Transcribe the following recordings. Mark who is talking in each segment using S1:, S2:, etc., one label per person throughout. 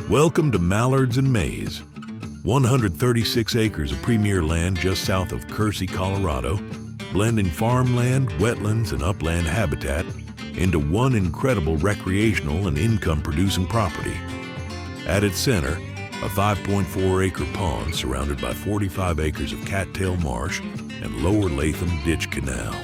S1: Welcome to Mallards and Maize, 136 acres of premier land just south of Kersey, Colorado, blending farmland, wetlands, and upland habitat into one incredible recreational and income-producing property. At its center, a 5.4-acre pond surrounded by 45 acres of cattail marsh and lower Latham Ditch canal.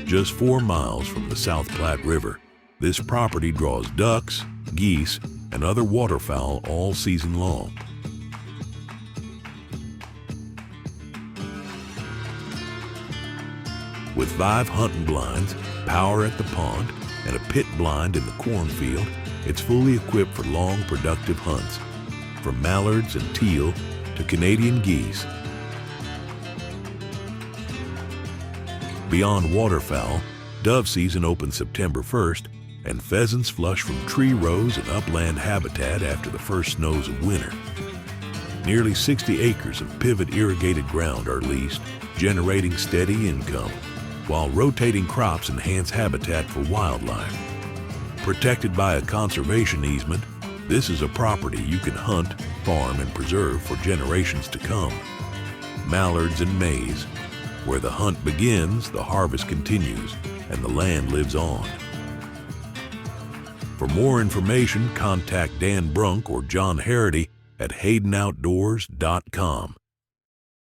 S1: Just 4 miles from the South Platte River, this property draws ducks, geese, and other waterfowl all season long. With 5 hunting blinds, power at the pond, and a pit blind in the cornfield, it's fully equipped for long, productive hunts, from mallards and teal to Canadian geese. Beyond waterfowl, dove season opens September 1st, and pheasants flush from tree rows and upland habitat after the first snows of winter. Nearly 60 acres of pivot irrigated ground are leased, generating steady income, while rotating crops enhance habitat for wildlife. Protected by a conservation easement, this is a property you can hunt, farm, and preserve for generations to come. Mallards and Maize, where the hunt begins, the harvest continues, and the land lives on. For more information, contact Dan Brunk or John Herrity at HaydenOutdoors.com.